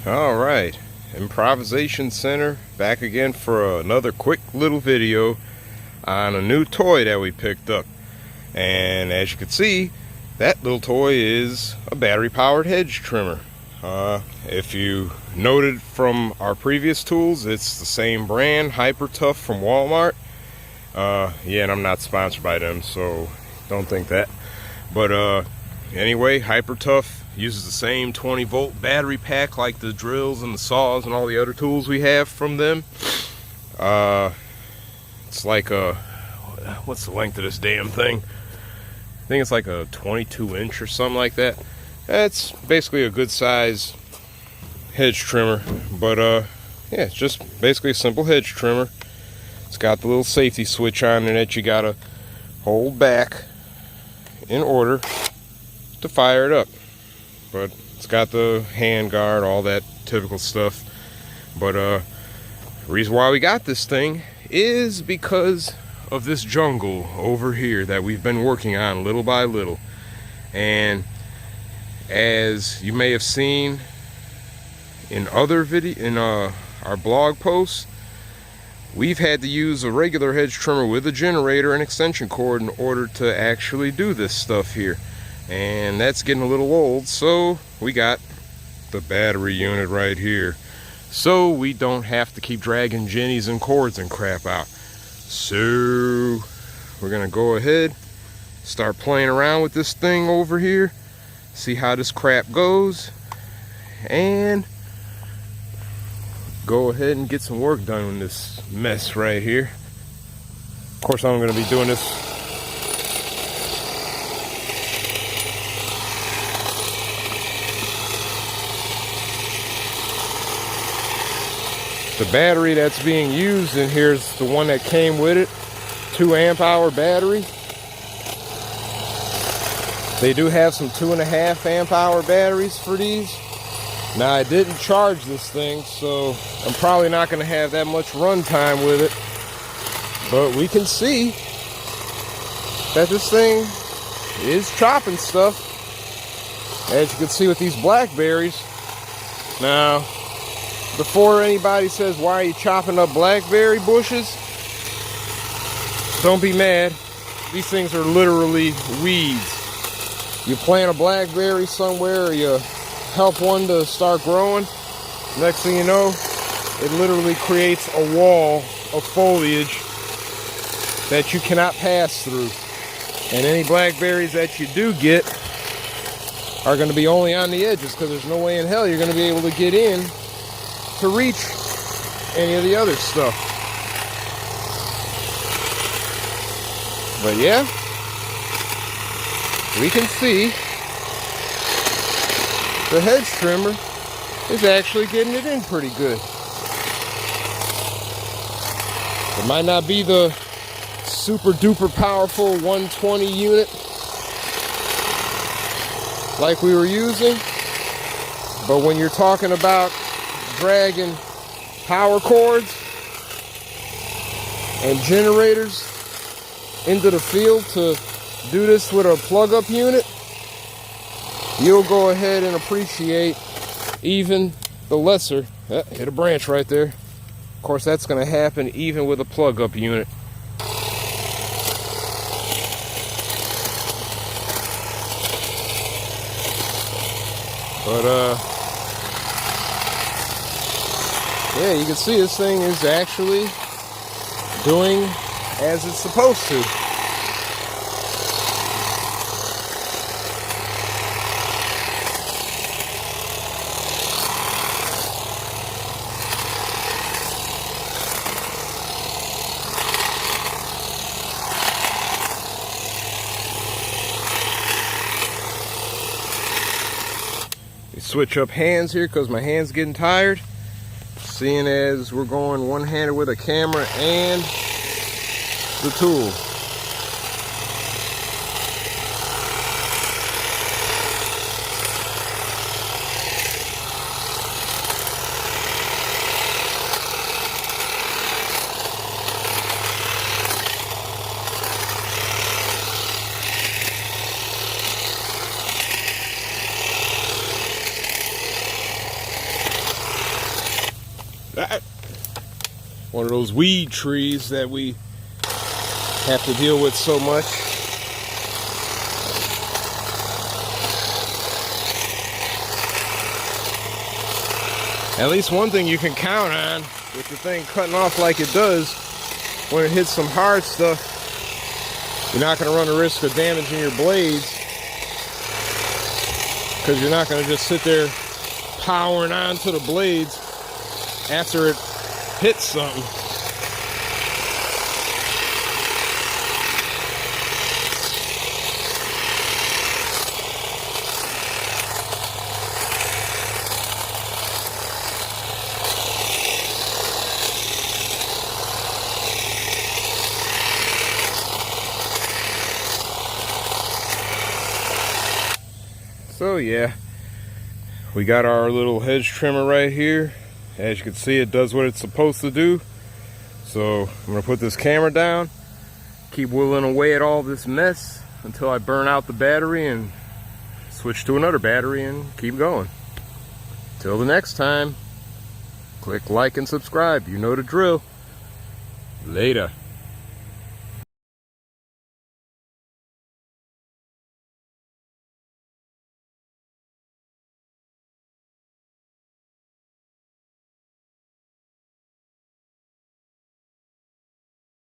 All right, Improvisation Center back again for another quick little video on a new toy that we picked up. And as you can see, that little toy is a battery powered hedge trimmer. If you noted from our previous tools, it's the same brand, Hyper Tough from Walmart. Yeah, and I'm not sponsored by them, so don't think that. But anyway, Hyper Tough uses the same 20-volt battery pack like the drills and the saws and all the other tools we have from them. It's like a, what's the length of this damn thing? I think it's like a 22-inch or something like that. It's basically a good size hedge trimmer, but yeah, it's just basically a simple hedge trimmer. It's got the little safety switch on it that you gotta hold back in order to fire it up. But it's got the hand guard, all that typical stuff. But the reason why we got this thing is because of this jungle over here that we've been working on little by little. And as you may have seen in other our blog posts, we've had to use a regular hedge trimmer with a generator and extension cord in order to actually do this stuff here. And that's getting a little old, so we got the battery unit right here, so we don't have to keep dragging jennies and cords and crap out. So we're gonna go ahead, start playing around with this thing over here, see how this crap goes, and go ahead and get some work done on this mess right here. Of course, I'm gonna be doing this the battery that's being used in here is the one that came with it, 2 amp hour battery. They do have some 2.5 amp hour batteries for these. Now, I didn't charge this thing, so I'm probably not going to have that much run time with it, but we can see that this thing is chopping stuff, as you can see with these blackberries. Now, before anybody says, why are you chopping up blackberry bushes? Don't be mad. These things are literally weeds. You plant a blackberry somewhere, or you help one to start growing, next thing you know, it literally creates a wall of foliage that you cannot pass through. And any blackberries that you do get are going to be only on the edges, because there's no way in hell you're going to be able to get in to reach any of the other stuff. But yeah, we can see the hedge trimmer is actually getting it in pretty good. It might not be the super duper powerful 120 unit like we were using, but when you're talking about dragging power cords and generators into the field to do this with a plug-up unit, you'll go ahead and appreciate even the lesser. Hit a branch right there. Of course, that's going to happen even with a plug-up unit. But yeah, you can see this thing is actually doing as it's supposed to. Switch up hands here because my hand's getting tired, seeing as we're going one-handed with a camera and the tool. one of those weed trees that we have to deal with so much. At least one thing you can count on with the thing cutting off like it does, when it hits some hard stuff, you're not going to run the risk of damaging your blades, because you're not going to just sit there powering onto the blades after it hits something. So yeah, we got our little hedge trimmer right here. As you can see, it does what it's supposed to do. So I'm gonna put this camera down, keep whittling away at all this mess until I burn out the battery and switch to another battery and keep going. Till the next time, click like and subscribe. You know the drill. Later.